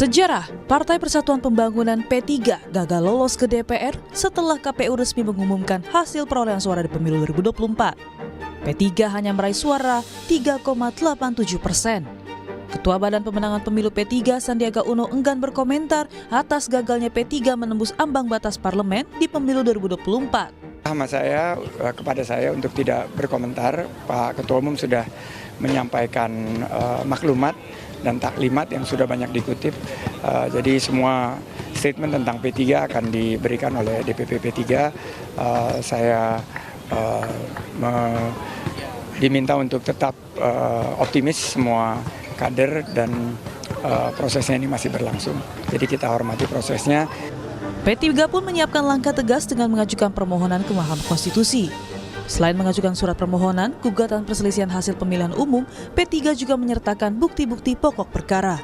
Sejarah, Partai Persatuan Pembangunan P3 gagal lolos ke DPR setelah KPU resmi mengumumkan hasil perolehan suara di pemilu 2024. P3 hanya meraih suara 3,87%. Ketua Badan Pemenangan Pemilu P3 Sandiaga Uno enggan berkomentar atas gagalnya P3 menembus ambang batas parlemen di pemilu 2024. Kepada saya untuk tidak berkomentar. Pak Ketua Umum sudah menyampaikan maklumat dan taklimat yang sudah banyak dikutip. Jadi semua statement tentang P3 akan diberikan oleh DPP P3. Saya diminta untuk tetap optimis semua kader dan prosesnya ini masih berlangsung. Jadi kita hormati prosesnya. P3 pun menyiapkan langkah tegas dengan mengajukan permohonan ke Mahkamah Konstitusi. Selain mengajukan surat permohonan, gugatan perselisihan hasil pemilihan umum, P3 juga menyertakan bukti-bukti pokok perkara.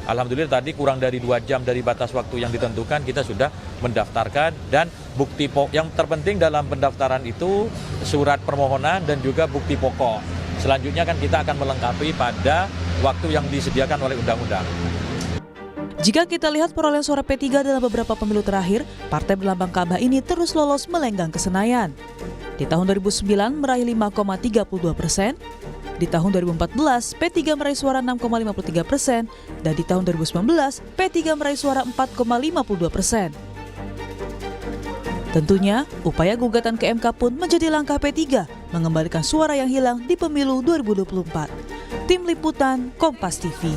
Alhamdulillah tadi kurang dari 2 jam dari batas waktu yang ditentukan kita sudah mendaftarkan, dan bukti pokok yang terpenting dalam pendaftaran itu surat permohonan dan juga bukti pokok. Selanjutnya kan kita akan melengkapi pada waktu yang disediakan oleh undang-undang. Jika kita lihat perolehan suara P3 dalam beberapa pemilu terakhir, partai berlambang Ka'bah ini terus lolos melenggang ke Senayan. Di tahun 2009 meraih 5,32%, di tahun 2014 P3 meraih suara 6,53%, dan di tahun 2019 P3 meraih suara 4,52%. Tentunya, upaya gugatan ke MK pun menjadi langkah P3 mengembalikan suara yang hilang di pemilu 2024. Tim Liputan Kompas TV.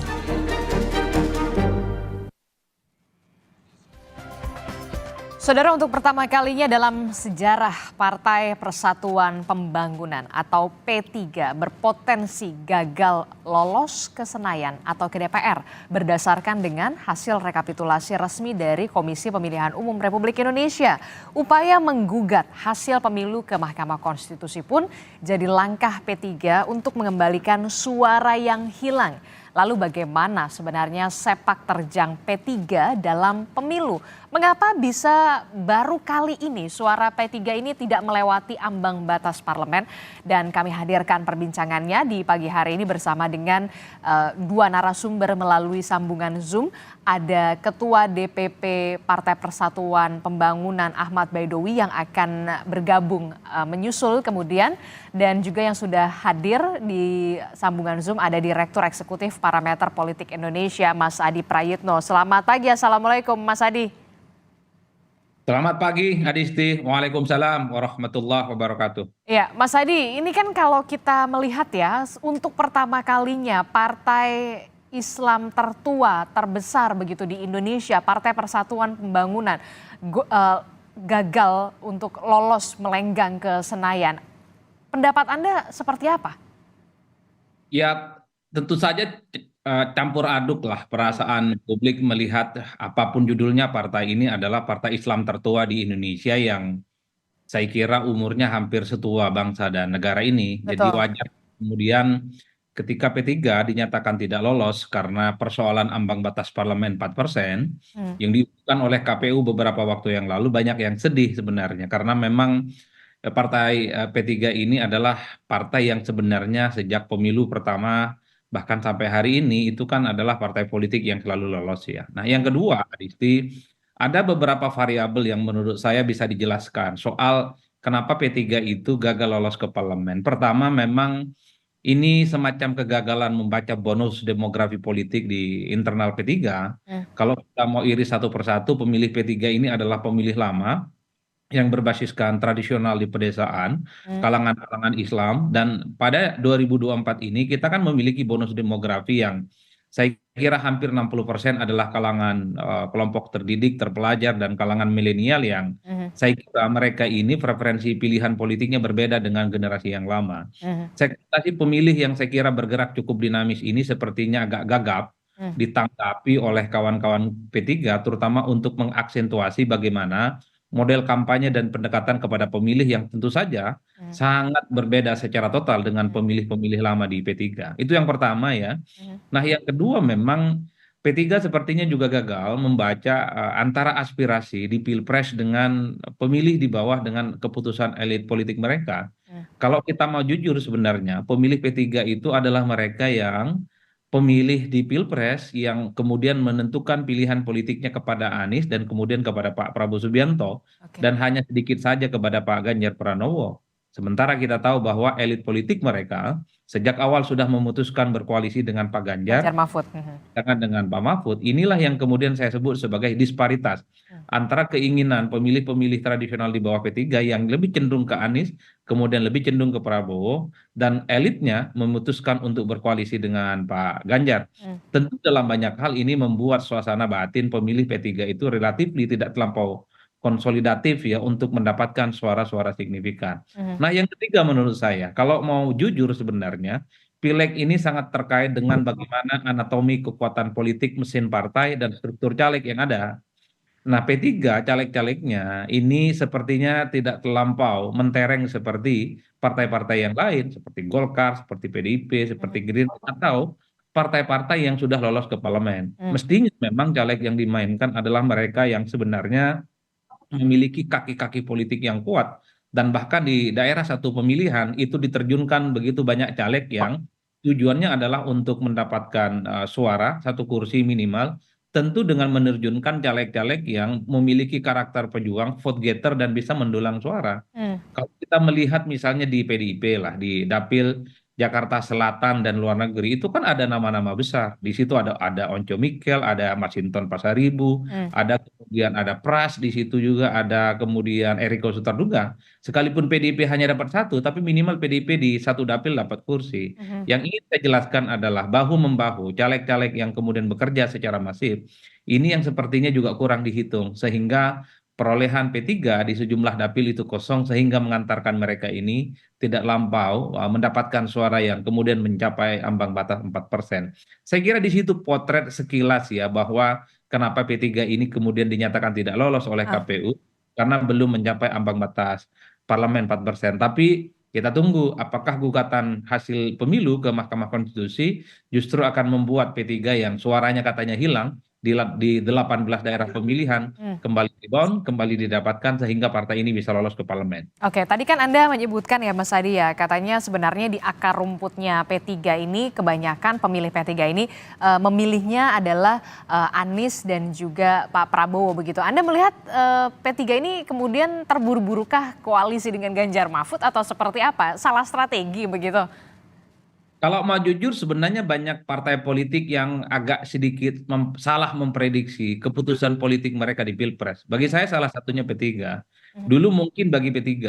Saudara, untuk pertama kalinya dalam sejarah Partai Persatuan Pembangunan atau P3 berpotensi gagal lolos ke Senayan atau ke DPR berdasarkan dengan hasil rekapitulasi resmi dari Komisi Pemilihan Umum Republik Indonesia. Upaya menggugat hasil pemilu ke Mahkamah Konstitusi pun jadi langkah P3 untuk mengembalikan suara yang hilang. Lalu bagaimana sebenarnya sepak terjang P3 dalam pemilu? Mengapa bisa baru kali ini suara P3 ini tidak melewati ambang batas parlemen? Dan kami hadirkan perbincangannya di pagi hari ini bersama dengan dua narasumber melalui sambungan Zoom. Ada Ketua DPP Partai Persatuan Pembangunan Ahmad Baidowi yang akan bergabung menyusul kemudian. Dan juga yang sudah hadir di sambungan Zoom ada Direktur Eksekutif Parameter Politik Indonesia, Mas Adi Prayitno. Selamat pagi, Assalamualaikum Mas Adi. Selamat pagi Adisti, Waalaikumsalam warahmatullahi wabarakatuh. Ya, Mas Adi, ini kan kalau kita melihat ya, untuk pertama kalinya Partai Islam tertua, terbesar begitu di Indonesia, Partai Persatuan Pembangunan, gagal untuk lolos melenggang ke Senayan. Pendapat Anda seperti apa? Ya, tentu saja campur aduk lah perasaan publik melihat apapun judulnya, partai ini adalah partai Islam tertua di Indonesia yang saya kira umurnya hampir setua bangsa dan negara ini. Betul. Jadi wajar kemudian ketika P3 dinyatakan tidak lolos karena persoalan ambang batas parlemen 4% yang diumumkan oleh KPU beberapa waktu yang lalu, banyak yang sedih sebenarnya karena memang partai P3 ini adalah partai yang sebenarnya sejak pemilu pertama bahkan sampai hari ini itu kan adalah partai politik yang selalu lolos ya. Nah, yang kedua, Adisti, ada beberapa variabel yang menurut saya bisa dijelaskan soal kenapa P3 itu gagal lolos ke parlemen. Pertama, memang ini semacam kegagalan membaca bonus demografi politik di internal P3. Kalau kita mau iris satu persatu, pemilih P3 ini adalah pemilih lama yang berbasiskan tradisional di pedesaan, kalangan-kalangan Islam, dan pada 2024 ini kita kan memiliki bonus demografi yang saya kira hampir 60% adalah kalangan kelompok terdidik, terpelajar, dan kalangan milenial yang saya kira mereka ini preferensi pilihan politiknya berbeda dengan generasi yang lama. Segmentasi pemilih yang saya kira bergerak cukup dinamis ini sepertinya agak gagap ditanggapi oleh kawan-kawan P3, terutama untuk mengaksentuasi bagaimana model kampanye dan pendekatan kepada pemilih yang tentu saja sangat berbeda secara total dengan pemilih-pemilih lama di P3. Itu yang pertama ya. Nah, yang kedua memang P3 sepertinya juga gagal membaca antara aspirasi di Pilpres dengan pemilih di bawah dengan keputusan elit politik mereka. Kalau kita mau jujur sebenarnya pemilih P3 itu adalah mereka yang pemilih di Pilpres yang kemudian menentukan pilihan politiknya kepada Anies dan kemudian kepada Pak Prabowo Subianto Oke. dan hanya sedikit saja kepada Pak Ganjar Pranowo. Sementara kita tahu bahwa elit politik mereka sejak awal sudah memutuskan berkoalisi dengan Pak Ganjar Ganjar, Mahfud. Mhm. jangan dengan Pak Mahfud, inilah yang kemudian saya sebut sebagai disparitas antara keinginan pemilih-pemilih tradisional di bawah P3 yang lebih cenderung ke Anies, kemudian lebih cenderung ke Prabowo, dan elitnya memutuskan untuk berkoalisi dengan Pak Ganjar. Hmm. Tentu dalam banyak hal ini membuat suasana batin pemilih P3 itu relatif tidak terlampau konsolidatif ya untuk mendapatkan suara-suara signifikan. Mhm. Nah, yang ketiga menurut saya, kalau mau jujur sebenarnya, Pileg ini sangat terkait dengan bagaimana anatomi kekuatan politik mesin partai dan struktur caleg yang ada. Nah, P3 caleg-calegnya ini sepertinya tidak terlampau mentereng seperti partai-partai yang lain, seperti Golkar, seperti PDIP, seperti Mhm. Gerindra, atau partai-partai yang sudah lolos ke parlemen. Hmm. Mestinya memang caleg yang dimainkan adalah mereka yang sebenarnya memiliki kaki-kaki politik yang kuat dan bahkan di daerah satu pemilihan itu diterjunkan begitu banyak caleg yang tujuannya adalah untuk mendapatkan suara satu kursi minimal, tentu dengan menerjunkan caleg-caleg yang memiliki karakter pejuang, vote getter dan bisa mendulang suara. Hmm. Kalau kita melihat misalnya di PDIP lah, di Dapil Jakarta Selatan dan luar negeri itu kan ada nama-nama besar. Di situ ada Onco Mikel, ada Masinton Pasaribu, Hmm. ada kemudian ada Pras, di situ juga ada kemudian Eriko Sutarduga. Sekalipun PDIP hanya dapat satu, tapi minimal PDIP di satu dapil dapat kursi. Mhm. Yang ingin saya jelaskan adalah bahu membahu caleg-caleg yang kemudian bekerja secara masif. Ini yang sepertinya juga kurang dihitung sehingga perolehan P3 di sejumlah dapil itu kosong sehingga mengantarkan mereka ini tidak lampau mendapatkan suara yang kemudian mencapai ambang batas 4%. Saya kira di situ potret sekilas ya bahwa kenapa P3 ini kemudian dinyatakan tidak lolos oleh Ah. KPU karena belum mencapai ambang batas parlemen 4%. Tapi kita tunggu apakah gugatan hasil pemilu ke Mahkamah Konstitusi justru akan membuat P3 yang suaranya katanya hilang di 18 daerah pemilihan Hmm. kembali rebound, kembali didapatkan sehingga partai ini bisa lolos ke parlemen. Oke, tadi kan Anda menyebutkan ya Mas Adi ya, katanya sebenarnya di akar rumputnya P3 ini, kebanyakan pemilih P3 ini memilihnya adalah Anies dan juga Pak Prabowo begitu. Anda melihat P3 ini kemudian terburu-burukah koalisi dengan Ganjar Mahfud atau seperti apa? Salah strategi begitu? Kalau mau jujur sebenarnya banyak partai politik yang agak sedikit salah memprediksi keputusan politik mereka di Pilpres. Bagi saya salah satunya P3. Mhm. Dulu mungkin bagi P3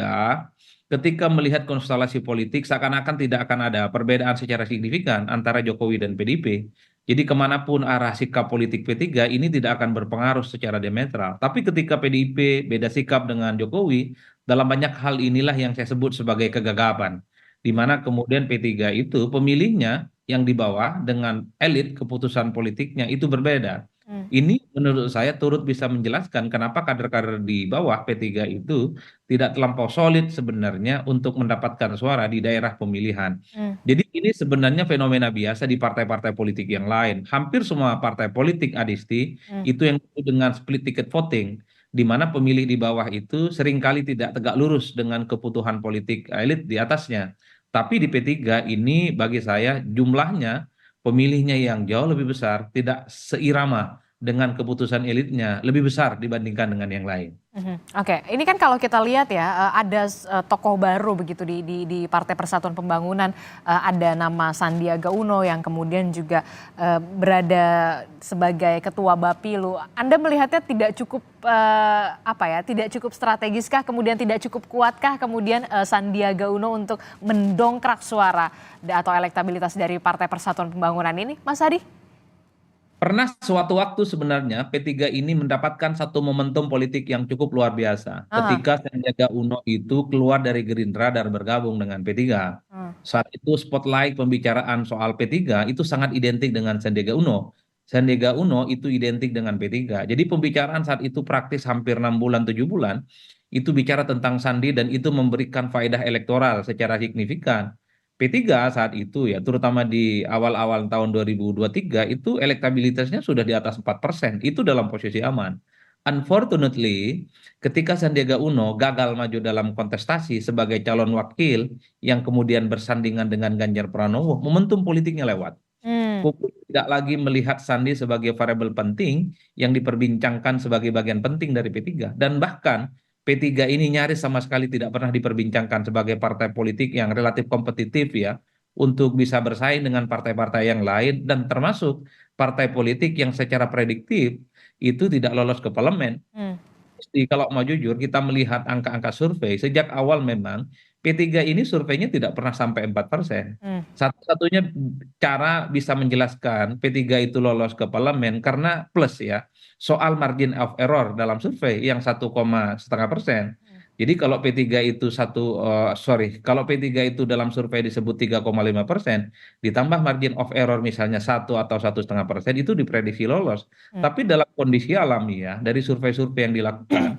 ketika melihat konstelasi politik seakan-akan tidak akan ada perbedaan secara signifikan antara Jokowi dan PDIP. Jadi kemanapun arah sikap politik P3 ini tidak akan berpengaruh secara diametral. Tapi ketika PDIP beda sikap dengan Jokowi, dalam banyak hal inilah yang saya sebut sebagai kegagapan di mana kemudian P3 itu pemilihnya yang di bawah dengan elit keputusan politiknya itu berbeda. Hmm. Ini menurut saya turut bisa menjelaskan kenapa kader-kader di bawah P3 itu tidak terlampau solid sebenarnya untuk mendapatkan suara di daerah pemilihan. Hmm. Jadi ini sebenarnya fenomena biasa di partai-partai politik yang lain. Hampir semua partai politik Adisti Hmm. itu yang disebut dengan split ticket voting, di mana pemilih di bawah itu seringkali tidak tegak lurus dengan kebutuhan politik elit di atasnya. Tapi di P3 ini bagi saya jumlahnya pemilihnya yang jauh lebih besar, tidak seirama dengan keputusan elitnya, lebih besar dibandingkan dengan yang lain. Mhm. Oke, ini kan kalau kita lihat ya, ada tokoh baru begitu di Partai Persatuan Pembangunan, ada nama Sandiaga Uno yang kemudian juga berada sebagai ketua Bapilu. Anda melihatnya tidak cukup tidak cukup strategiskah, kemudian tidak cukup kuatkah kemudian Sandiaga Uno untuk mendongkrak suara atau elektabilitas dari Partai Persatuan Pembangunan ini, Mas Adi? Pernah suatu waktu sebenarnya P3 ini mendapatkan satu momentum politik yang cukup luar biasa. Aha. Ketika Sandiaga Uno itu keluar dari Gerindra dan bergabung dengan P3. Hmm. Saat itu spotlight pembicaraan soal P3 itu sangat identik dengan Sandiaga Uno. Sandiaga Uno itu identik dengan P3. Jadi pembicaraan saat itu praktis hampir 6 bulan, 7 bulan. Itu bicara tentang Sandi dan itu memberikan faedah elektoral secara signifikan. P3 saat itu ya, terutama di awal-awal tahun 2023 itu elektabilitasnya sudah di atas 4%. Itu dalam posisi aman. Unfortunately, ketika Sandiaga Uno gagal maju dalam kontestasi sebagai calon wakil yang kemudian bersandingan dengan Ganjar Pranowo, momentum politiknya lewat. Hmm. Publik tidak lagi melihat Sandi sebagai variabel penting yang diperbincangkan sebagai bagian penting dari P3. Dan bahkan P3 ini nyaris sama sekali tidak pernah diperbincangkan sebagai partai politik yang relatif kompetitif ya untuk bisa bersaing dengan partai-partai yang lain dan termasuk partai politik yang secara prediktif itu tidak lolos ke parlemen. Hmm. Jadi kalau mau jujur kita melihat angka-angka survei sejak awal memang P3 ini surveinya tidak pernah sampai 4%. Hmm. Satu-satunya cara bisa menjelaskan P3 itu lolos ke parlemen karena plus ya soal margin of error dalam survei yang 1,5%. Jadi kalau P3 itu kalau P3 itu dalam survei disebut 3,5%, ditambah margin of error misalnya 1 atau 1,5% itu diprediksi lolos. Hmm. Tapi dalam kondisi alamiah dari survei-survei yang dilakukan,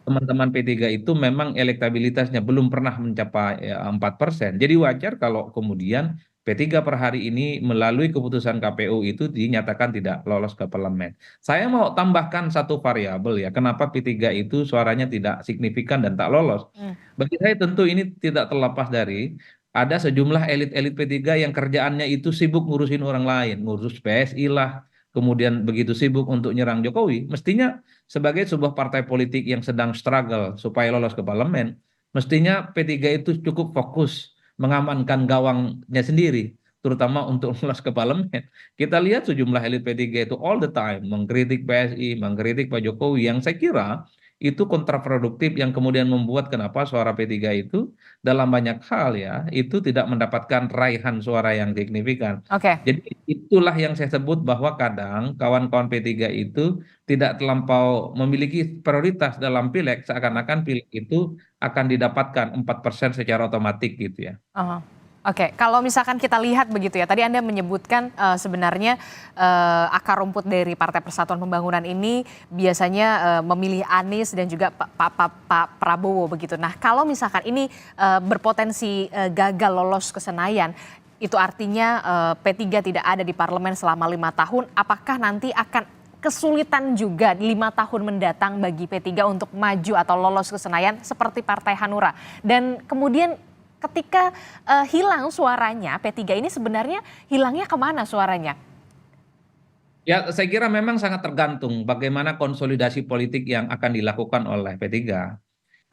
teman-teman P3 itu memang elektabilitasnya belum pernah mencapai 4%. Jadi wajar kalau kemudian P3 per hari ini melalui keputusan KPU itu dinyatakan tidak lolos ke parlemen. Saya mau tambahkan satu variabel ya, kenapa P3 itu suaranya tidak signifikan dan tak lolos. Hmm. Bagi saya tentu ini tidak terlepas dari ada sejumlah elit-elit P3 yang kerjaannya itu sibuk ngurusin orang lain, ngurus PSI lah, kemudian begitu sibuk untuk nyerang Jokowi. Mestinya sebagai sebuah partai politik yang sedang struggle supaya lolos ke parlemen, mestinya P3 itu cukup fokus mengamankan gawangnya sendiri, terutama untuk lolos ke parlemen. Kita lihat sejumlah elit P3 itu all the time mengkritik PSI, mengkritik Pak Jokowi, yang saya kira itu kontraproduktif yang kemudian membuat kenapa suara P3 itu dalam banyak hal ya itu tidak mendapatkan raihan suara yang signifikan. Oke. Jadi itulah yang saya sebut bahwa kadang kawan-kawan P3 itu tidak terlampau memiliki prioritas dalam pileg, seakan-akan pileg itu akan didapatkan 4% secara otomatis gitu ya. Aha. Oke, kalau misalkan kita lihat begitu ya, tadi Anda menyebutkan sebenarnya akar rumput dari Partai Persatuan Pembangunan ini biasanya memilih Anies dan juga Pak Prabowo begitu. Nah, kalau misalkan ini berpotensi gagal lolos ke Senayan, itu artinya P3 tidak ada di parlemen selama 5 tahun. Apakah nanti akan kesulitan juga 5 tahun mendatang bagi P3 untuk maju atau lolos ke Senayan seperti Partai Hanura? Dan kemudian ketika hilang suaranya, P3 ini sebenarnya hilangnya kemana suaranya? Ya, saya kira memang sangat tergantung bagaimana konsolidasi politik yang akan dilakukan oleh P3.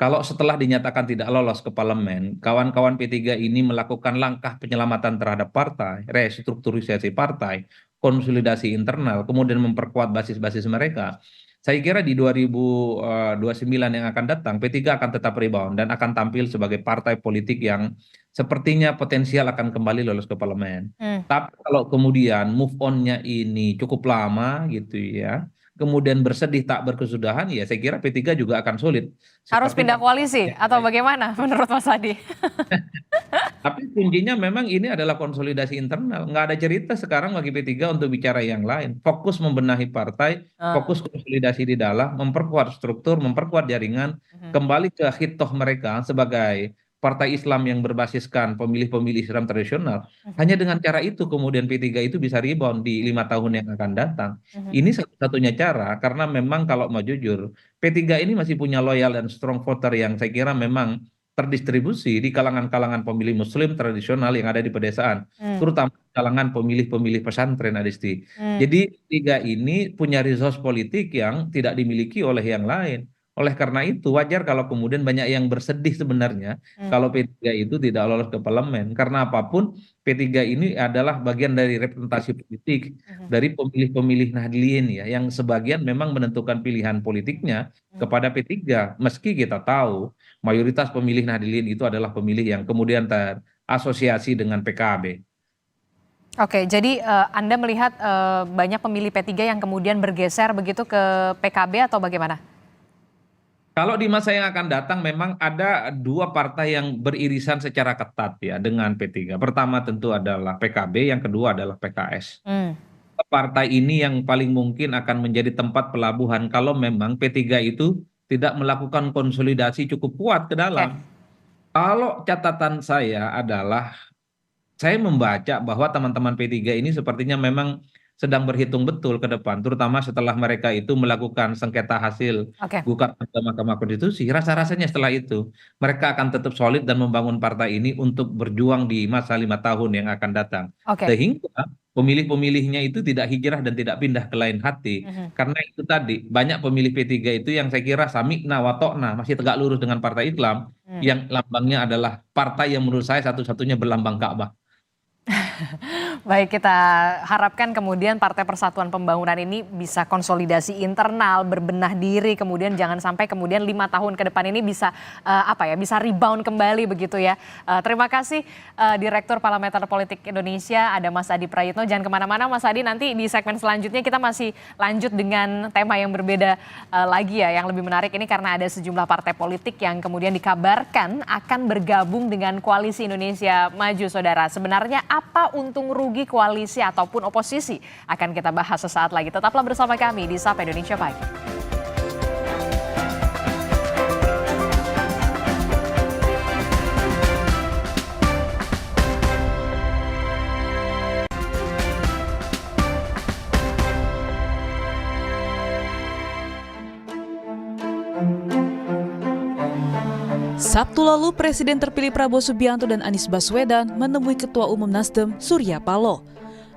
Kalau setelah dinyatakan tidak lolos ke parlemen, kawan-kawan P3 ini melakukan langkah penyelamatan terhadap partai, restrukturisasi partai, konsolidasi internal, kemudian memperkuat basis-basis mereka. Saya kira di 2029 yang akan datang, P3 akan tetap rebound dan akan tampil sebagai partai politik yang sepertinya potensial akan kembali lolos ke parlemen. Hmm. Tapi kalau kemudian move on-nya ini cukup lama gitu ya, kemudian bersedih tak berkesudahan, ya saya kira P3 juga akan sulit. Harus Seperti pindah koalisi atau bagaimana menurut Mas Adi? tapi kuncinya memang ini adalah konsolidasi internal. Nggak ada cerita sekarang bagi P3 untuk bicara yang lain. Fokus membenahi partai, fokus konsolidasi di dalam, memperkuat struktur, memperkuat jaringan, kembali ke hitoh mereka sebagai partai Islam yang berbasiskan pemilih-pemilih Islam tradisional. Hanya dengan cara itu kemudian P3 itu bisa rebound di 5 tahun yang akan datang. Ini satu-satunya cara karena memang kalau mau jujur, P3 ini masih punya loyal dan strong voter yang saya kira memang terdistribusi di kalangan-kalangan pemilih Muslim tradisional yang ada di pedesaan, terutama kalangan pemilih-pemilih pesantren, Adisti. Jadi tiga ini punya resource politik yang tidak dimiliki oleh yang lain. Oleh karena itu wajar kalau kemudian banyak yang bersedih sebenarnya kalau P3 itu tidak lolos ke parlemen. Karena apapun P3 ini adalah bagian dari representasi politik dari pemilih-pemilih Nahdliyin ya, yang sebagian memang menentukan pilihan politiknya kepada P3. Meski kita tahu mayoritas pemilih Nahdliyin itu adalah pemilih yang kemudian terasosiasi dengan PKB. Oke, jadi Anda melihat banyak pemilih P3 yang kemudian bergeser begitu ke PKB atau bagaimana? Kalau di masa yang akan datang memang ada dua partai yang beririsan secara ketat ya dengan P3. Pertama tentu adalah PKB, yang kedua adalah PKS. Partai ini yang paling mungkin akan menjadi tempat pelabuhan kalau memang P3 itu tidak melakukan konsolidasi cukup kuat ke dalam. Kalau catatan saya adalah saya membaca bahwa teman-teman P3 ini sepertinya memang sedang berhitung betul ke depan, terutama setelah mereka itu melakukan sengketa hasil Oke, gugatan ke Mahkamah Konstitusi. Rasa-rasanya setelah itu mereka akan tetap solid dan membangun partai ini untuk berjuang di masa 5 tahun yang akan datang. oke. Sehingga pemilih-pemilihnya itu tidak hijrah dan tidak pindah ke lain hati. Mhm. Karena itu tadi, banyak pemilih P3 itu yang saya kira samikna watokna, masih tegak lurus dengan Partai Islam, Hmm. yang lambangnya adalah partai yang menurut saya satu-satunya berlambang Ka'bah. Baik, kita harapkan kemudian Partai Persatuan Pembangunan ini bisa konsolidasi internal, berbenah diri, kemudian jangan sampai kemudian 5 tahun ke depan ini bisa bisa rebound kembali begitu ya. Terima kasih Direktur Parameter Politik Indonesia, ada Mas Adi Prayitno. Jangan kemana-mana Mas Adi, nanti di segmen selanjutnya kita masih lanjut dengan tema yang berbeda lagi ya, yang lebih menarik ini karena ada sejumlah partai politik yang kemudian dikabarkan akan bergabung dengan Koalisi Indonesia Maju, Saudara. Sebenarnya apa untung rugi koalisi ataupun oposisi? Akan kita bahas sesaat lagi. Tetaplah bersama kami di Sapa Indonesia Pagi. Sabtu lalu, Presiden terpilih Prabowo Subianto dan Anies Baswedan menemui Ketua Umum Nasdem, Surya Paloh.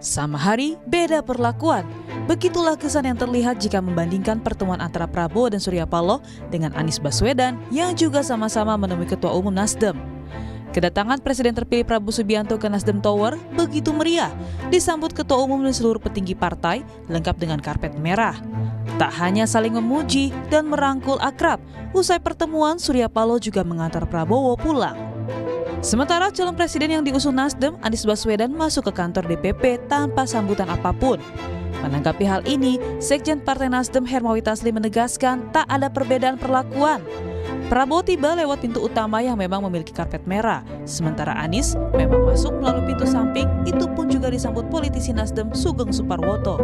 Sama hari, beda perlakuan. Begitulah kesan yang terlihat jika membandingkan pertemuan antara Prabowo dan Surya Paloh dengan Anies Baswedan yang juga sama-sama menemui Ketua Umum Nasdem. Kedatangan Presiden terpilih Prabowo Subianto ke Nasdem Tower begitu meriah, disambut Ketua Umum dan seluruh petinggi partai lengkap dengan karpet merah. Tak hanya saling memuji dan merangkul akrab, usai pertemuan Surya Paloh juga mengantar Prabowo pulang. Sementara calon presiden yang diusung Nasdem, Anies Baswedan, masuk ke kantor DPP tanpa sambutan apapun. Menanggapi hal ini, Sekjen Partai Nasdem Hermawi Taslim menegaskan tak ada perbedaan perlakuan. Prabowo tiba lewat pintu utama yang memang memiliki karpet merah, sementara Anies memang masuk melalui pintu samping, itu pun juga disambut politisi Nasdem Sugeng Suparwoto.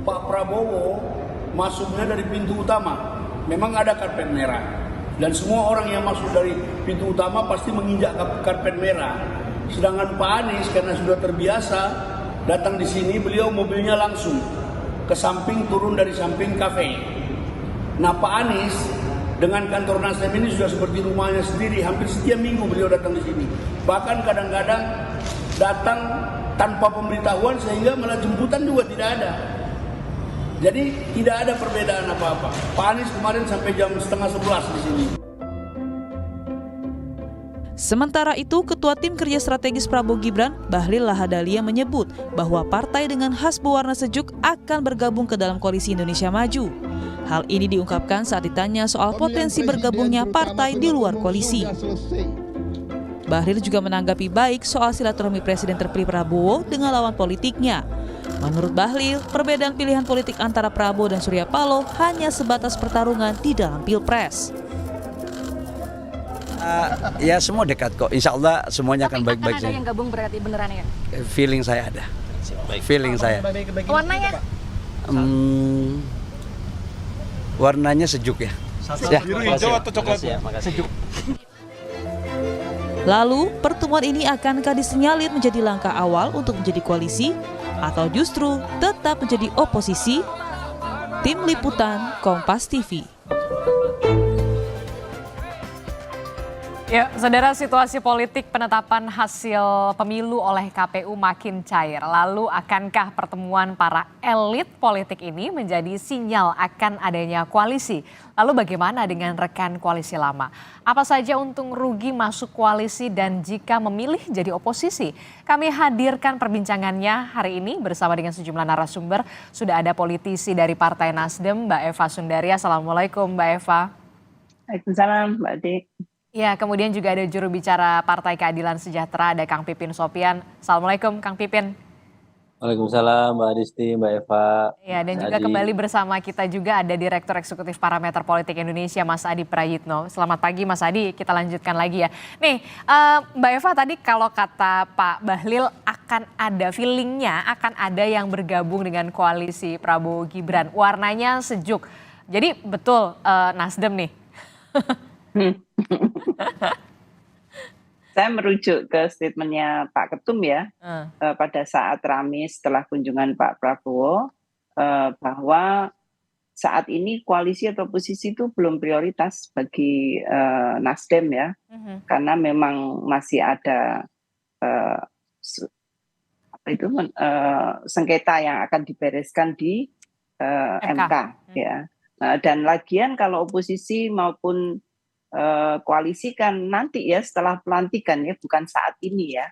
Pak Prabowo masuknya dari pintu utama, memang ada karpet merah. Dan semua orang yang masuk dari pintu utama pasti menginjak karpet merah. Sedangkan Pak Anies karena sudah terbiasa datang di sini, beliau mobilnya langsung ke samping, turun dari samping kafe. Nah, Pak Anies dengan kantor Nasdem ini sudah seperti rumahnya sendiri. Hampir setiap minggu beliau datang di sini. Bahkan kadang-kadang datang tanpa pemberitahuan sehingga malah jemputan juga tidak ada. Jadi tidak ada perbedaan apa-apa. Pak Anies kemarin sampai jam 10:30 di sini. Sementara itu, Ketua Tim Kerja Strategis Prabowo Gibran, Bahlil Lahadalia, menyebut bahwa partai dengan khas berwarna sejuk akan bergabung ke dalam Koalisi Indonesia Maju. Hal ini diungkapkan saat ditanya soal potensi bergabungnya partai di luar koalisi. Bahlil juga menanggapi baik soal silaturahmi Presiden terpilih Prabowo dengan lawan politiknya. Menurut Bahlil, perbedaan pilihan politik antara Prabowo dan Surya Paloh hanya sebatas pertarungan di dalam Pilpres. Ya semua dekat kok, insya Allah semuanya akan baik-baik ada saja. yang gabung berarti beneran ya? Feeling saya ada, feeling saya. Warnanya? Warnanya sejuk ya. Biru, hijau atau coklat? Sejuk. Lalu, pertemuan ini akankah disinyalir menjadi langkah awal untuk menjadi koalisi atau justru tetap menjadi oposisi? Tim Liputan Kompas TV. Ya, Saudara, situasi politik penetapan hasil pemilu oleh KPU makin cair. Lalu akankah pertemuan para elit politik ini menjadi sinyal akan adanya koalisi? Lalu bagaimana dengan rekan koalisi lama? Apa saja untung rugi masuk koalisi dan jika memilih jadi oposisi? Kami hadirkan perbincangannya hari ini bersama dengan sejumlah narasumber. Sudah ada politisi dari Partai Nasdem, Mbak Eva Sundari. Assalamualaikum Mbak Eva. Waalaikumsalam Mbak Dik. Ya, kemudian juga ada juru bicara Partai Keadilan Sejahtera, ada Kang Pipin Sopian. Assalamualaikum Kang Pipin. Waalaikumsalam Mbak Adisti, Mbak Eva. Ya, dan juga kembali bersama kita juga ada Direktur Eksekutif Parameter Politik Indonesia, Mas Adi Prayitno. Selamat pagi Mas Adi, kita lanjutkan lagi ya. Nih, Mbak Eva tadi kalau kata Pak Bahlil akan ada feelingnya, akan ada yang bergabung dengan koalisi Prabowo Gibran. Warnanya sejuk. Jadi betul Nasdem nih. saya merujuk ke statementnya Pak Ketum ya, pada saat ramai setelah kunjungan Pak Prabowo, bahwa saat ini koalisi atau oposisi itu belum prioritas bagi Nasdem ya, karena memang masih ada sengketa yang akan dibereskan di MK ya. Dan lagian kalau oposisi maupun koalisi kan nanti ya setelah pelantikan ya, bukan saat ini ya.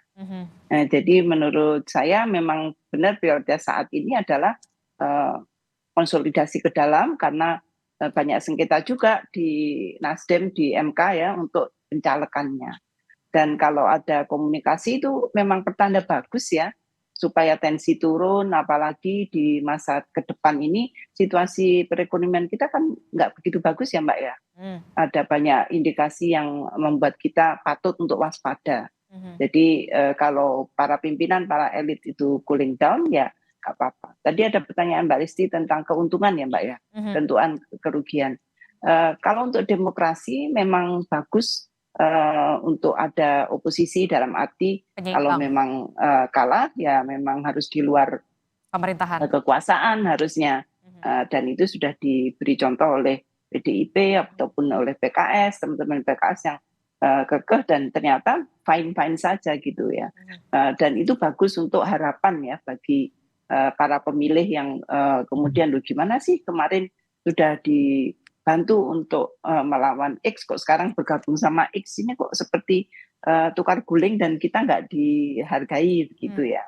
Jadi menurut saya memang benar prioritas saat ini adalah konsolidasi ke dalam, karena banyak sengketa juga di Nasdem di MK ya untuk pencalekannya. Dan kalau ada komunikasi itu memang pertanda bagus ya, supaya tensi turun, apalagi di masa ke depan ini situasi perekonomian kita kan nggak begitu bagus ya Mbak ya. Ada banyak indikasi yang membuat kita patut untuk waspada. Jadi kalau para pimpinan, para elit itu cooling down ya nggak apa-apa. Tadi ada pertanyaan Mbak Risti tentang keuntungan ya Mbak ya, tentuan kerugian. Kalau untuk demokrasi memang bagus untuk ada oposisi, dalam arti kalau memang kalah ya memang harus di luar pemerintahan, kekuasaan harusnya, dan itu sudah diberi contoh oleh PDIP ataupun oleh PKS, teman-teman PKS yang kekeh dan ternyata fine-fine saja gitu ya. Dan itu bagus untuk harapan ya bagi para pemilih yang kemudian loh gimana sih kemarin sudah dibantu untuk melawan X, kok sekarang bergabung sama X, ini kok seperti tukar guling dan kita nggak dihargai gitu ya.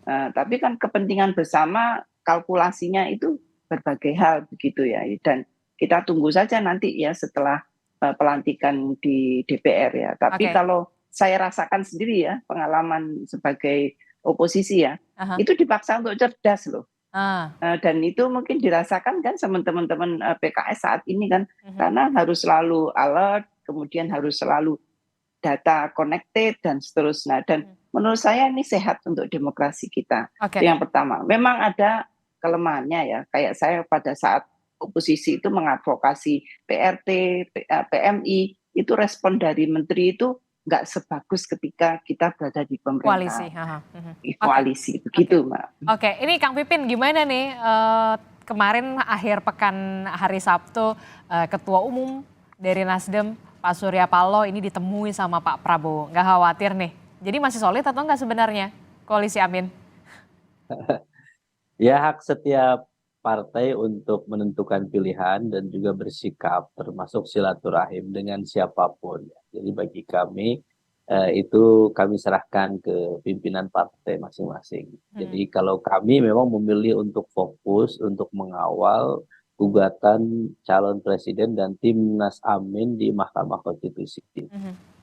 Tapi kan kepentingan bersama, kalkulasinya itu berbagai hal begitu ya, dan kita tunggu saja nanti ya setelah pelantikan di DPR ya. Tapi kalau saya rasakan sendiri ya, pengalaman sebagai oposisi ya, itu dipaksa untuk cerdas loh. Dan itu mungkin dirasakan kan sama teman-teman PKS saat ini kan, karena harus selalu alert, kemudian harus selalu data connected dan seterusnya. Dan menurut saya ini sehat untuk demokrasi kita. Itu yang pertama. Memang ada kelemahannya ya, kayak saya pada saat oposisi itu mengadvokasi PRT, PMI, itu respon dari menteri itu nggak sebagus ketika kita berada di pemerintahan. Koalisi, begitu Mbak. Ini Kang Pipin gimana nih, kemarin akhir pekan hari Sabtu Ketua Umum dari Nasdem Pak Surya Paloh ini ditemui sama Pak Prabowo, nggak khawatir nih? Jadi masih solid atau nggak sebenarnya koalisi Amin? Ya, hak setiap partai untuk menentukan pilihan dan juga bersikap, termasuk silaturahim dengan siapapun. Jadi bagi kami itu kami serahkan ke pimpinan partai masing-masing. Jadi kalau kami memang memilih untuk fokus untuk mengawal gugatan calon presiden dan Timnas Amin di Mahkamah Konstitusi.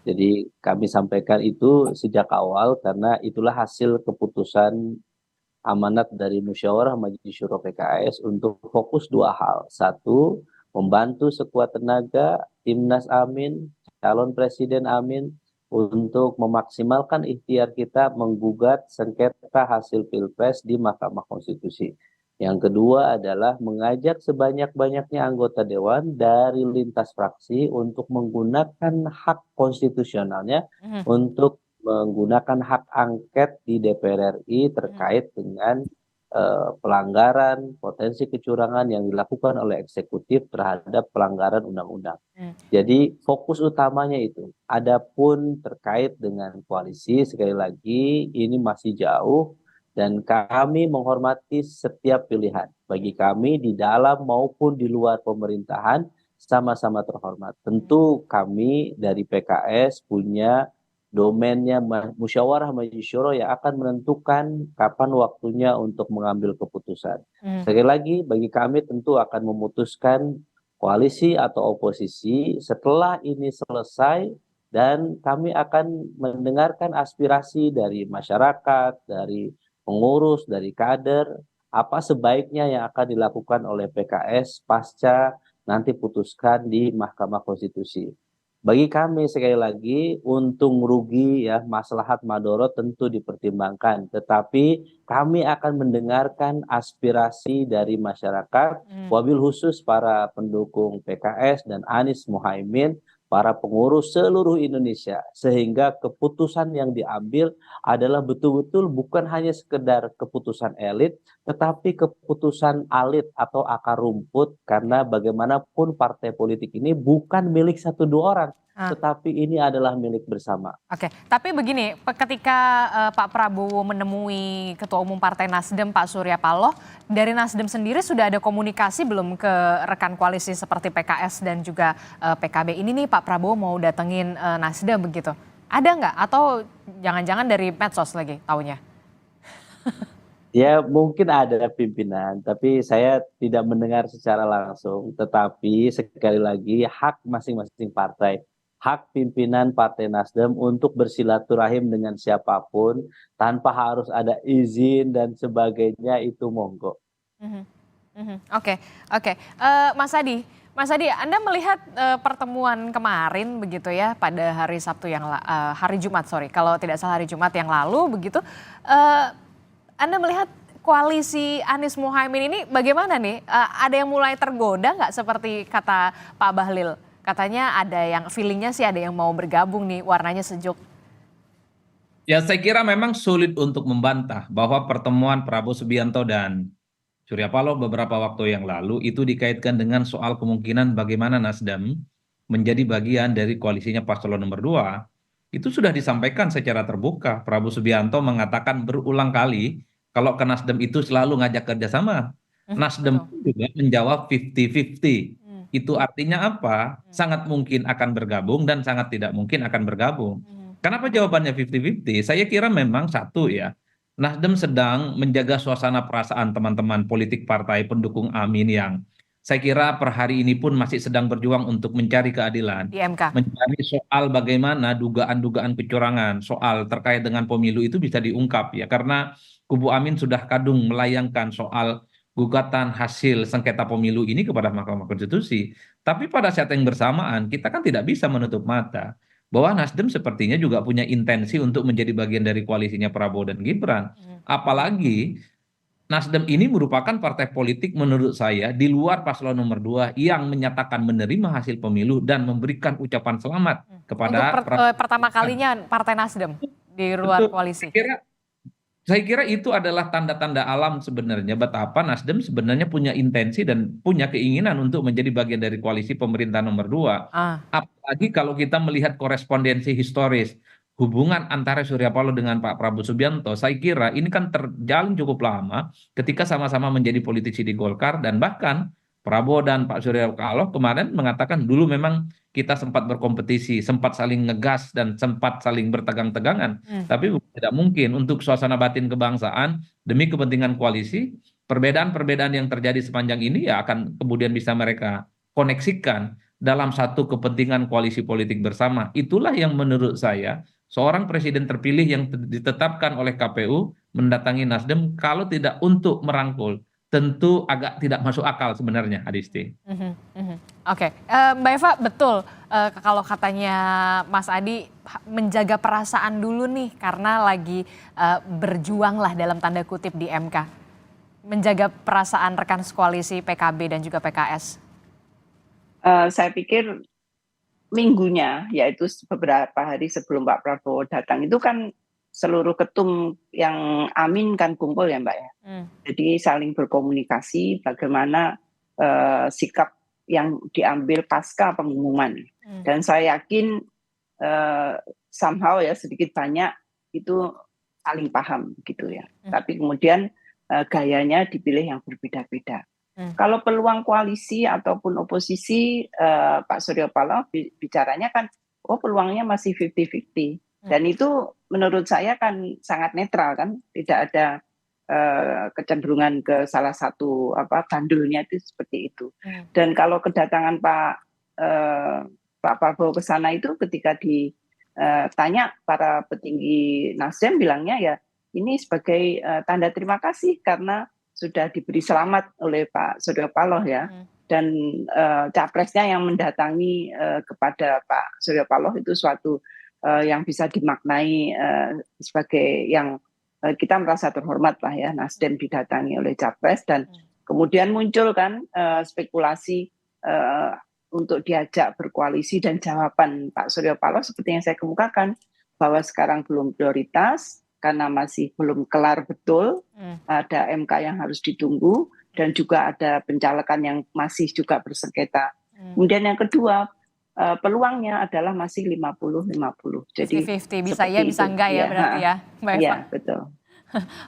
Jadi kami sampaikan itu sejak awal karena itulah hasil keputusan amanat dari Musyawarah Majelis Syuro PKS untuk fokus dua hal. Satu, membantu sekuat tenaga Timnas Amin, calon presiden Amin, untuk memaksimalkan ikhtiar kita menggugat sengketa hasil Pilpres di Mahkamah Konstitusi. Yang kedua adalah mengajak sebanyak-banyaknya anggota Dewan dari lintas fraksi untuk menggunakan hak konstitusionalnya untuk menggunakan hak angket di DPR RI terkait dengan pelanggaran, potensi kecurangan yang dilakukan oleh eksekutif terhadap pelanggaran undang-undang. Jadi fokus utamanya itu. Adapun terkait dengan koalisi, sekali lagi ini masih jauh dan kami menghormati setiap pilihan. Bagi kami di dalam maupun di luar pemerintahan sama-sama terhormat. Tentu kami dari PKS punya domainnya Musyawarah Majelis Syuro yang akan menentukan kapan waktunya untuk mengambil keputusan. Sekali lagi bagi kami tentu akan memutuskan koalisi atau oposisi setelah ini selesai dan kami akan mendengarkan aspirasi dari masyarakat, dari pengurus, dari kader, apa sebaiknya yang akan dilakukan oleh PKS pasca nanti putuskan di Mahkamah Konstitusi. Bagi kami sekali lagi untung rugi ya maslahat madorot tentu dipertimbangkan, tetapi kami akan mendengarkan aspirasi dari masyarakat, wabil khusus para pendukung PKS dan Anies Muhaimin para pengurus seluruh Indonesia, sehingga keputusan yang diambil adalah betul-betul bukan hanya sekedar keputusan elit, tetapi keputusan alit atau akar rumput, karena bagaimanapun partai politik ini bukan milik satu dua orang, tetapi ini adalah milik bersama. Oke, tapi begini, ketika Pak Prabowo menemui Ketua Umum Partai Nasdem Pak Surya Paloh, dari Nasdem sendiri sudah ada komunikasi belum ke rekan koalisi seperti PKS dan juga PKB ini nih Pak Prabowo mau datengin Nasdem begitu? Ada nggak? Atau jangan-jangan dari medsos lagi taunya? Ya mungkin ada pimpinan, tapi saya tidak mendengar secara langsung. Tetapi sekali lagi hak masing-masing partai, hak pimpinan Partai Nasdem untuk bersilaturahim dengan siapapun tanpa harus ada izin dan sebagainya, itu monggo. Oke. Mas Adi, Anda melihat pertemuan kemarin begitu ya pada hari Jumat, kalau tidak salah hari Jumat yang lalu begitu, Anda melihat koalisi Anies Muhaimin ini bagaimana nih? Ada yang mulai tergoda nggak seperti kata Pak Bahlil? Katanya ada yang feelingnya sih ada yang mau bergabung nih, warnanya sejuk. Ya saya kira memang sulit untuk membantah bahwa pertemuan Prabowo Subianto dan Surya Paloh beberapa waktu yang lalu itu dikaitkan dengan soal kemungkinan bagaimana Nasdem menjadi bagian dari koalisinya paslon nomor 2. Itu sudah disampaikan secara terbuka. Prabowo Subianto mengatakan berulang kali kalau ke Nasdem itu selalu ngajak kerjasama. Nasdem juga menjawab 50-50. Itu artinya apa? Sangat mungkin akan bergabung dan sangat tidak mungkin akan bergabung. Kenapa jawabannya 50-50? Saya kira memang satu ya, Nasdem sedang menjaga suasana perasaan teman-teman politik partai pendukung Amin yang saya kira per hari ini pun masih sedang berjuang untuk mencari keadilan. Di MK. Mencari soal bagaimana dugaan-dugaan kecurangan, soal terkait dengan pemilu itu bisa diungkap ya. Karena kubu Amin sudah kadung melayangkan soal gugatan hasil sengketa pemilu ini kepada Mahkamah Konstitusi. Tapi pada saat yang bersamaan kita kan tidak bisa menutup mata bahwa Nasdem sepertinya juga punya intensi untuk menjadi bagian dari koalisinya Prabowo dan Gibran. Apalagi Nasdem ini merupakan partai politik menurut saya di luar paslon nomor 2 yang menyatakan menerima hasil pemilu dan memberikan ucapan selamat kepada Untuk pertama kalinya Partai Nasdem di luar koalisi. Saya kira itu adalah tanda-tanda alam sebenarnya betapa Nasdem sebenarnya punya intensi dan punya keinginan untuk menjadi bagian dari koalisi pemerintah nomor 2. Apalagi kalau kita melihat korespondensi historis hubungan antara Surya Paloh dengan Pak Prabowo Subianto, saya kira ini kan terjalin cukup lama ketika sama-sama menjadi politisi di Golkar, dan bahkan Prabowo dan Pak Surya Paloh kemarin mengatakan dulu memang kita sempat berkompetisi, sempat saling ngegas dan sempat saling bertegang-tegangan. Tapi tidak mungkin untuk suasana batin kebangsaan demi kepentingan koalisi, perbedaan-perbedaan yang terjadi sepanjang ini ya akan kemudian bisa mereka koneksikan dalam satu kepentingan koalisi politik bersama. Itulah yang menurut saya seorang presiden terpilih yang ditetapkan oleh KPU mendatangi Nasdem kalau tidak untuk merangkul, tentu agak tidak masuk akal sebenarnya, Adisti. Oke, Mbak Eva, betul kalau katanya Mas Adi menjaga perasaan dulu nih karena lagi berjuang lah dalam tanda kutip di MK. Menjaga perasaan rekan koalisi PKB dan juga PKS. Saya pikir minggunya, yaitu beberapa hari sebelum Pak Prabowo datang, itu kan seluruh ketum yang Amin kan kumpul ya Mbak ya. Jadi saling berkomunikasi bagaimana sikap yang diambil pasca pengumuman. Dan saya yakin somehow ya sedikit banyak itu saling paham gitu ya. Tapi kemudian gayanya dipilih yang berbeda-beda. Kalau peluang koalisi ataupun oposisi, Pak Surya Paloh bicaranya kan, peluangnya masih 50-50. Dan itu menurut saya kan sangat netral kan, tidak ada kecenderungan ke salah satu bandulnya itu seperti itu. Dan kalau kedatangan Pak Prabowo ke sana itu ketika ditanya para petinggi Nasdem bilangnya ya ini sebagai tanda terima kasih karena sudah diberi selamat oleh Pak Surya Paloh ya. Dan capresnya yang mendatangi kepada Pak Surya Paloh itu suatu yang bisa dimaknai sebagai yang kita merasa terhormat lah ya, Nasdem didatangi oleh capres. Dan kemudian muncul kan spekulasi untuk diajak berkoalisi, dan jawaban Pak Surya Paloh seperti yang saya kemukakan bahwa sekarang belum prioritas karena masih belum kelar betul, ada MK yang harus ditunggu dan juga ada pencalekan yang masih juga bersengketa. Kemudian yang kedua, peluangnya adalah masih 50-50. Jadi 50-50, bisa ya bisa enggak ya berarti ya Mbak Eva? Iya, betul.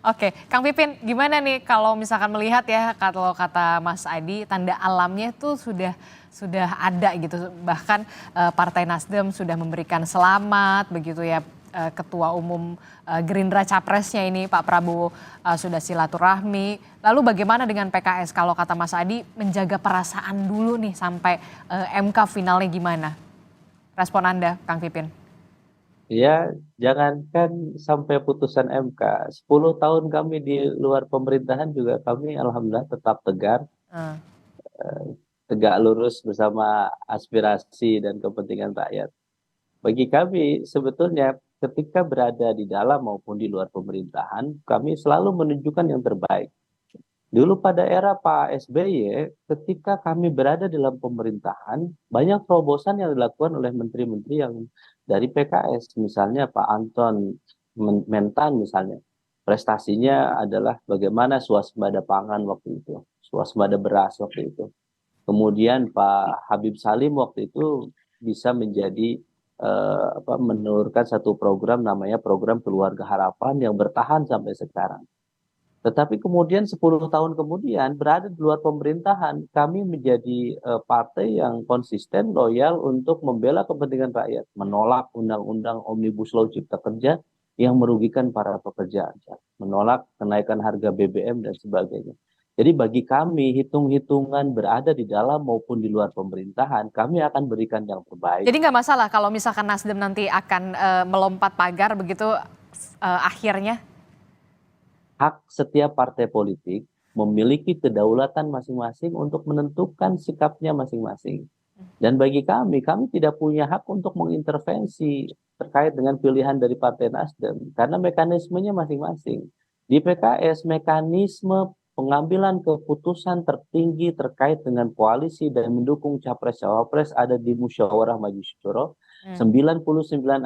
Oke, Kang Pipin, gimana nih kalau misalkan melihat ya, kalau kata Mas Adi, tanda alamnya tuh sudah ada gitu, bahkan Partai Nasdem sudah memberikan selamat begitu ya, Ketua Umum Gerindra Capresnya ini Pak Prabowo sudah silaturahmi. Lalu bagaimana dengan PKS, kalau kata Mas Adi menjaga perasaan dulu nih sampai MK finalnya gimana? Respon Anda, Kang Pipin? Ya, jangankan sampai putusan MK, 10 tahun kami di luar pemerintahan juga kami alhamdulillah tetap tegar, tegak lurus bersama aspirasi dan kepentingan rakyat. Bagi kami sebetulnya ketika berada di dalam maupun di luar pemerintahan, kami selalu menunjukkan yang terbaik. Dulu pada era Pak SBY, ketika kami berada dalam pemerintahan, banyak terobosan yang dilakukan oleh menteri-menteri yang dari PKS. Misalnya Pak Anton Mentan misalnya. Prestasinya adalah bagaimana swasembada pangan waktu itu, swasembada beras waktu itu. Kemudian Pak Habib Salim waktu itu bisa menjadi menelurkan satu program namanya program Keluarga Harapan yang bertahan sampai sekarang. Tetapi kemudian 10 tahun kemudian berada di luar pemerintahan, kami menjadi partai yang konsisten, loyal untuk membela kepentingan rakyat, menolak undang-undang Omnibus Law Cipta Kerja yang merugikan para pekerja, menolak kenaikan harga BBM dan sebagainya. Jadi bagi kami hitung-hitungan berada di dalam maupun di luar pemerintahan, kami akan berikan yang terbaik. Jadi nggak masalah kalau misalkan Nasdem nanti akan melompat pagar begitu akhirnya? Hak setiap partai politik memiliki kedaulatan masing-masing untuk menentukan sikapnya masing-masing. Dan bagi kami tidak punya hak untuk mengintervensi terkait dengan pilihan dari Partai Nasdem. Karena mekanismenya masing-masing. Di PKS, mekanisme pengambilan keputusan tertinggi terkait dengan koalisi dan mendukung Capres-Cawapres ada di Musyawarah Majelis Syuro. 99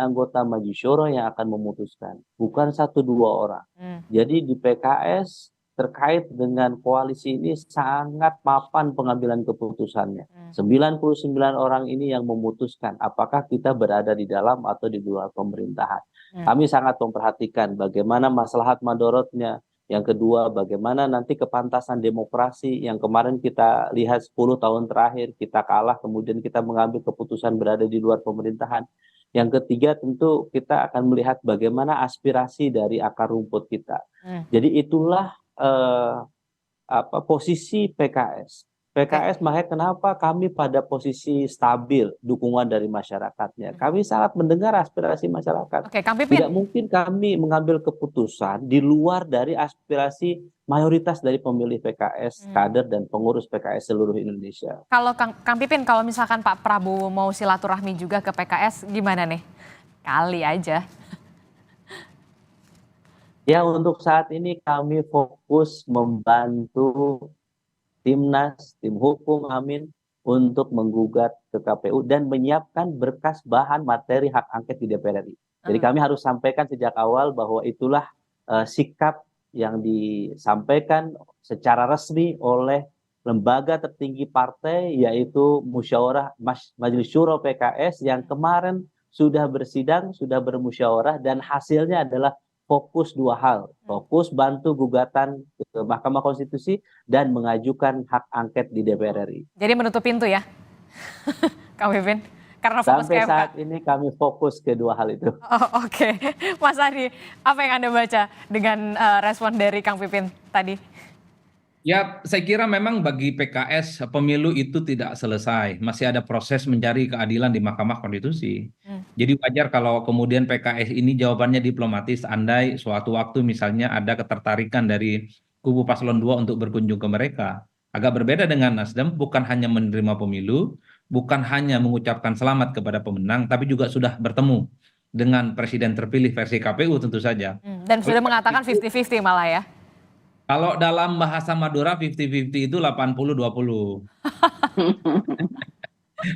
anggota Majelis Syuro yang akan memutuskan, bukan 1-2 orang. Jadi di PKS terkait dengan koalisi ini sangat mapan pengambilan keputusannya. 99 orang ini yang memutuskan apakah kita berada di dalam atau di luar pemerintahan. Kami sangat memperhatikan bagaimana maslahat madorotnya. Yang kedua, bagaimana nanti kepantasan demokrasi yang kemarin kita lihat 10 tahun terakhir kita kalah, kemudian kita mengambil keputusan berada di luar pemerintahan. Yang ketiga, tentu kita akan melihat bagaimana aspirasi dari akar rumput kita. Jadi itulah posisi PKS. PKS makanya kenapa kami pada posisi stabil dukungan dari masyarakatnya. Kami sangat mendengar aspirasi masyarakat. Oke, Kang Pipin. Tidak mungkin kami mengambil keputusan di luar dari aspirasi mayoritas dari pemilih PKS, kader dan pengurus PKS seluruh Indonesia. Kalau Kang Pipin, kalau misalkan Pak Prabowo mau silaturahmi juga ke PKS, gimana nih? Kali aja. Ya, untuk saat ini kami fokus membantu Timnas, tim hukum Amin untuk menggugat ke KPU dan menyiapkan berkas bahan materi hak angket di DPR RI. Jadi kami harus sampaikan sejak awal bahwa itulah sikap yang disampaikan secara resmi oleh lembaga tertinggi partai, yaitu Musyawarah Majelis Syuro PKS yang kemarin sudah bersidang, sudah bermusyawarah, dan hasilnya adalah fokus 2 hal, fokus bantu gugatan ke Mahkamah Konstitusi dan mengajukan hak angket di DPR RI. Jadi menutup pintu ya, Kang Pipin? Karena fokus sampai ke MK. Saat ini kami fokus ke 2 hal itu. Oh, Oke. Mas Adi, apa yang Anda baca dengan respon dari Kang Pipin tadi? Ya, saya kira memang bagi PKS pemilu itu tidak selesai. Masih ada proses mencari keadilan di Mahkamah Konstitusi. Jadi wajar kalau kemudian PKS ini jawabannya diplomatis, andai suatu waktu misalnya ada ketertarikan dari kubu paslon 2 untuk berkunjung ke mereka. Agak berbeda dengan Nasdem, bukan hanya menerima pemilu, bukan hanya mengucapkan selamat kepada pemenang, tapi juga sudah bertemu dengan presiden terpilih versi KPU tentu saja. Dan sudah mengatakan 50-50 malah ya? Kalau dalam bahasa Madura 50-50 itu 80-20.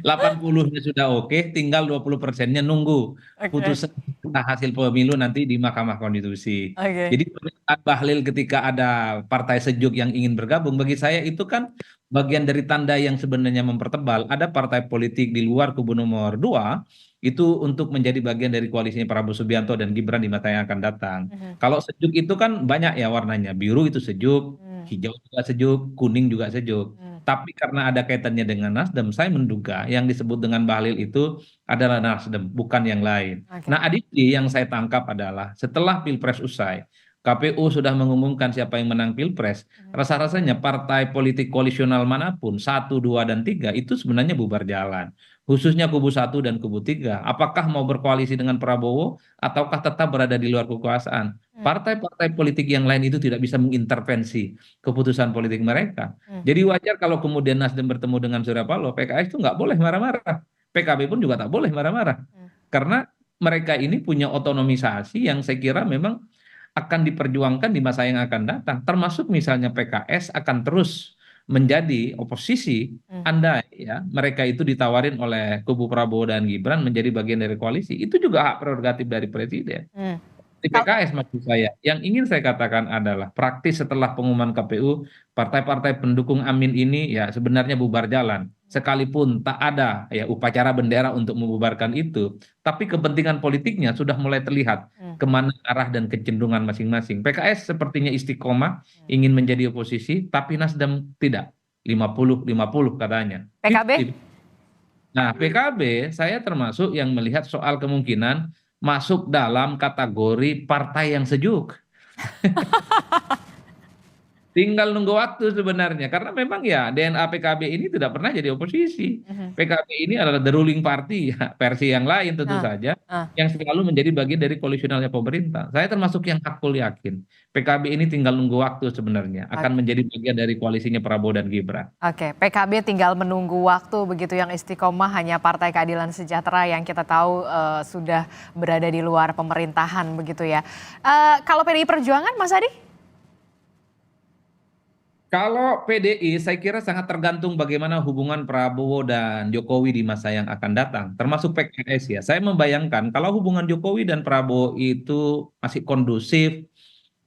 80-nya sudah oke, tinggal 20%-nya nunggu Oke. putusan hasil pemilu nanti di Mahkamah Konstitusi. Oke. Jadi pernyataan Bahlil ketika ada partai sejuk yang ingin bergabung, bagi saya itu kan bagian dari tanda yang sebenarnya mempertebal. Ada partai politik di luar kubu nomor 2 itu untuk menjadi bagian dari koalisinya Prabowo Subianto dan Gibran di masa yang akan datang. Mhm. Kalau sejuk itu kan banyak ya warnanya, biru itu sejuk, Hmm. hijau juga sejuk, kuning juga sejuk. Hmm. Tapi karena ada kaitannya dengan Nasdem, saya menduga yang disebut dengan Bahlil itu adalah Nasdem, bukan yang lain. Oke. Nah, Aditya yang saya tangkap adalah setelah Pilpres usai, KPU sudah mengumumkan siapa yang menang Pilpres, rasa-rasanya partai politik koalisional manapun, 1, 2, dan 3, itu sebenarnya bubar jalan. Khususnya kubu 1 dan kubu 3. Apakah mau berkoalisi dengan Prabowo, ataukah tetap berada di luar kekuasaan? Partai-partai politik yang lain itu tidak bisa mengintervensi keputusan politik mereka. Jadi wajar kalau kemudian Nasdem bertemu dengan Surya Paloh, PKS itu nggak boleh marah-marah. PKB pun juga tak boleh marah-marah. Karena mereka ini punya otonomisasi yang saya kira memang akan diperjuangkan di masa yang akan datang. Termasuk misalnya PKS akan terus menjadi oposisi andai ya mereka itu ditawarin oleh kubu Prabowo dan Gibran menjadi bagian dari koalisi. Itu juga hak prerogatif dari presiden. Hmm. Di PKS maksud saya. Yang ingin saya katakan adalah praktis setelah pengumuman KPU, partai-partai pendukung Amin ini ya sebenarnya bubar jalan. Sekalipun tak ada ya upacara bendera untuk membubarkan itu, tapi kepentingan politiknya sudah mulai terlihat kemana arah dan kecenderungan masing-masing. PKS sepertinya istiqomah ingin menjadi oposisi, tapi Nasdem tidak. 50-50 katanya. PKB? Nah, PKB saya termasuk yang melihat soal kemungkinan masuk dalam kategori partai yang sejuk. Tinggal nunggu waktu sebenarnya, karena memang ya DNA PKB ini tidak pernah jadi oposisi. PKB ini adalah the ruling party, ya, versi yang lain tentu saja, yang selalu menjadi bagian dari koalisionalnya pemerintah. Saya termasuk yang hakul yakin, PKB ini tinggal nunggu waktu sebenarnya, akan menjadi bagian dari koalisinya Prabowo dan Gibran. Oke, PKB tinggal menunggu waktu begitu, yang istiqomah hanya Partai Keadilan Sejahtera yang kita tahu sudah berada di luar pemerintahan begitu ya. Kalau PDI Perjuangan, Mas Adi? Kalau PDI, saya kira sangat tergantung bagaimana hubungan Prabowo dan Jokowi di masa yang akan datang, termasuk PKS ya. Saya membayangkan kalau hubungan Jokowi dan Prabowo itu masih kondusif,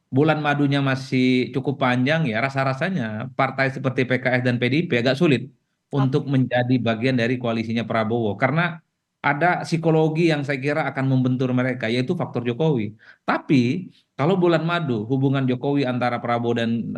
bulan madunya masih cukup panjang ya, rasa-rasanya partai seperti PKS dan PDIP agak sulit untuk menjadi bagian dari koalisinya Prabowo. Karena ada psikologi yang saya kira akan membentur mereka, yaitu faktor Jokowi. Tapi kalau bulan madu hubungan Jokowi antara Prabowo dan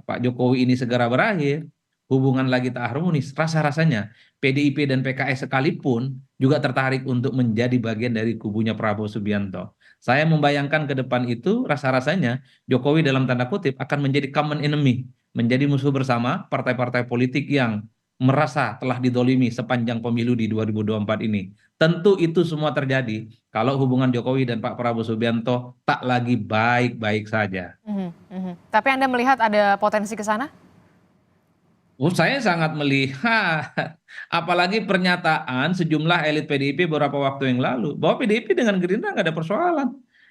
Pak Jokowi ini segera berakhir, hubungan lagi tak harmonis, rasa-rasanya PDIP dan PKS sekalipun juga tertarik untuk menjadi bagian dari kubunya Prabowo Subianto. Saya membayangkan ke depan itu rasa-rasanya Jokowi dalam tanda kutip akan menjadi common enemy, menjadi musuh bersama partai-partai politik yang merasa telah didolimi sepanjang pemilu di 2024 ini. Tentu itu semua terjadi kalau hubungan Jokowi dan Pak Prabowo Subianto tak lagi baik-baik saja. Tapi Anda melihat ada potensi ke sana? Saya sangat melihat, apalagi pernyataan sejumlah elit PDIP beberapa waktu yang lalu, bahwa PDIP dengan Gerindra nggak ada persoalan.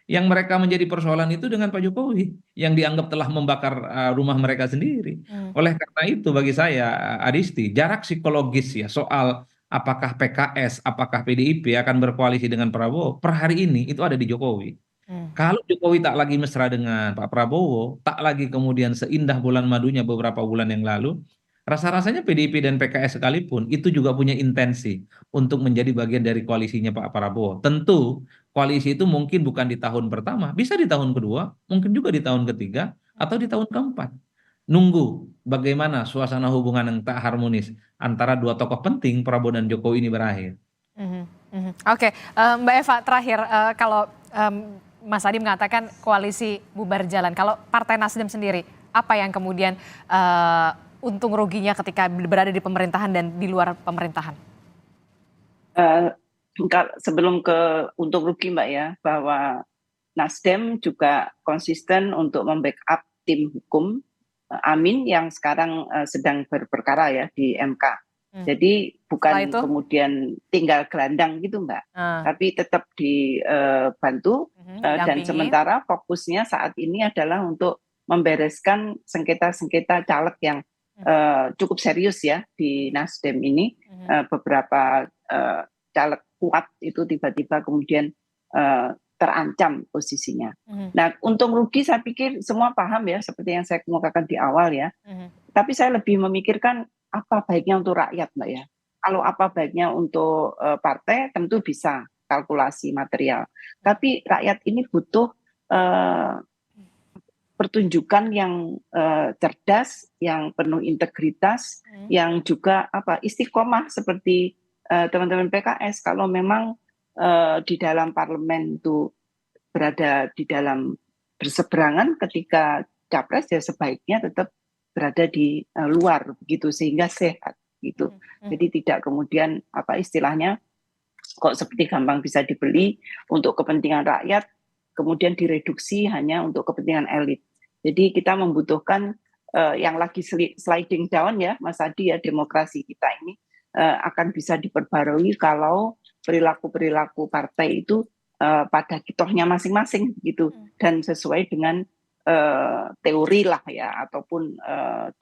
Yang mereka menjadi persoalan itu dengan Pak Jokowi, yang dianggap telah membakar rumah mereka sendiri. Oleh karena itu bagi saya, Adisti, jarak psikologis ya soal apakah PKS, apakah PDIP akan berkoalisi dengan Prabowo, per hari ini itu ada di Jokowi. Kalau Jokowi tak lagi mesra dengan Pak Prabowo, tak lagi kemudian seindah bulan madunya beberapa bulan yang lalu, rasa-rasanya PDIP dan PKS sekalipun itu juga punya intensi untuk menjadi bagian dari koalisinya Pak Prabowo. Tentu koalisi itu mungkin bukan di tahun pertama, bisa di tahun kedua, mungkin juga di tahun ketiga, atau di tahun keempat. Nunggu bagaimana suasana hubungan yang tak harmonis antara dua tokoh penting Prabowo dan Jokowi ini berakhir. Oke, Mbak Eva terakhir, kalau Mas Adi mengatakan koalisi bubar jalan, kalau Partai Nasdem sendiri, apa yang kemudian untung ruginya ketika berada di pemerintahan dan di luar pemerintahan? Sebelum ke untung rugi Mbak ya, bahwa Nasdem juga konsisten untuk membackup tim hukum Amin yang sekarang sedang berperkara ya di MK. Jadi bukan kemudian tinggal gelandang gitu Mbak, tapi tetap dibantu dan sementara fokusnya saat ini adalah untuk membereskan sengketa-sengketa caleg yang cukup serius ya di Nasdem ini. Beberapa caleg kuat itu tiba-tiba kemudian terancam posisinya. Nah, untung rugi saya pikir semua paham ya, seperti yang saya kemukakan di awal ya. Tapi saya lebih memikirkan apa baiknya untuk rakyat, Mbak ya. Kalau apa baiknya untuk partai tentu bisa kalkulasi material. Tapi rakyat ini butuh pertunjukan yang cerdas, yang penuh integritas, yang juga istiqomah seperti teman-teman PKS. Kalau memang di dalam parlemen itu berada di dalam berseberangan ketika capres, ya sebaiknya tetap berada di luar begitu sehingga sehat gitu. Jadi tidak kemudian istilahnya kok seperti gampang bisa dibeli untuk kepentingan rakyat, kemudian direduksi hanya untuk kepentingan elit. Jadi kita membutuhkan yang lagi sliding down ya, Mas Adi ya, demokrasi kita ini akan bisa diperbarui kalau perilaku-perilaku partai itu pada kitohnya masing-masing gitu, dan sesuai dengan teori lah ya, ataupun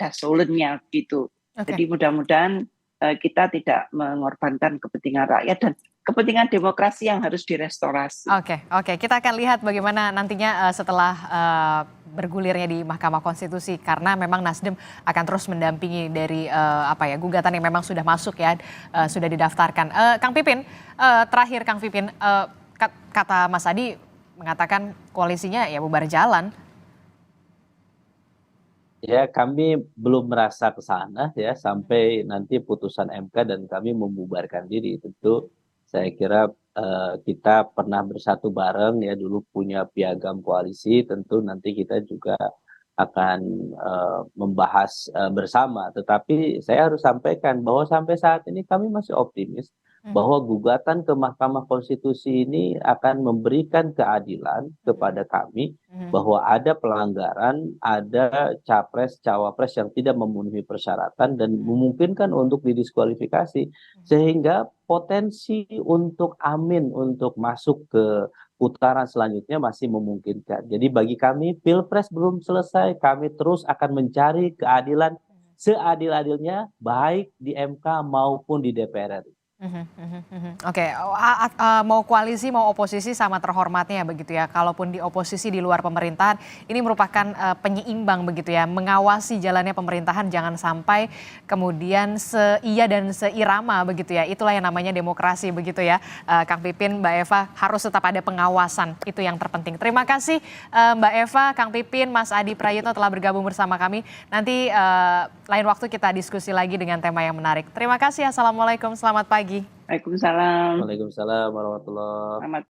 dasolennya gitu. Jadi mudah-mudahan kita tidak mengorbankan kepentingan rakyat dan kepentingan demokrasi yang harus direstorasi. Oke, kita akan lihat bagaimana nantinya setelah bergulirnya di Mahkamah Konstitusi, karena memang Nasdem akan terus mendampingi dari gugatan yang memang sudah masuk ya, sudah didaftarkan. Kang Pipin, terakhir Kang Pipin, kata Mas Adi mengatakan koalisinya ya bubar jalan. Ya, kami belum merasa ke sana ya sampai nanti putusan MK dan kami membubarkan diri. Tentu saya kira kita pernah bersatu bareng ya, dulu punya piagam koalisi, tentu nanti kita juga akan membahas bersama. Tetapi saya harus sampaikan bahwa sampai saat ini kami masih optimis bahwa gugatan ke Mahkamah Konstitusi ini akan memberikan keadilan kepada kami, bahwa ada pelanggaran, ada capres-cawapres yang tidak memenuhi persyaratan dan memungkinkan untuk didiskualifikasi, sehingga potensi untuk Amin untuk masuk ke putaran selanjutnya masih memungkinkan. Jadi bagi kami Pilpres belum selesai, kami terus akan mencari keadilan seadil-adilnya baik di MK maupun di DPR RI. Oke, mau koalisi mau oposisi sama terhormatnya begitu ya. Kalaupun di oposisi di luar pemerintahan, ini merupakan penyeimbang begitu ya, mengawasi jalannya pemerintahan jangan sampai kemudian seia dan seirama begitu ya. Itulah yang namanya demokrasi begitu ya. Kang Pipin, Mbak Eva, harus tetap ada pengawasan, itu yang terpenting. Terima kasih Mbak Eva, Kang Pipin, Mas Adi Prayitno telah bergabung bersama kami. Nanti lain waktu kita diskusi lagi dengan tema yang menarik. Terima kasih, assalamualaikum, selamat pagi. Waalaikumsalam. Waalaikumsalam warahmatullahi wabarakatuh.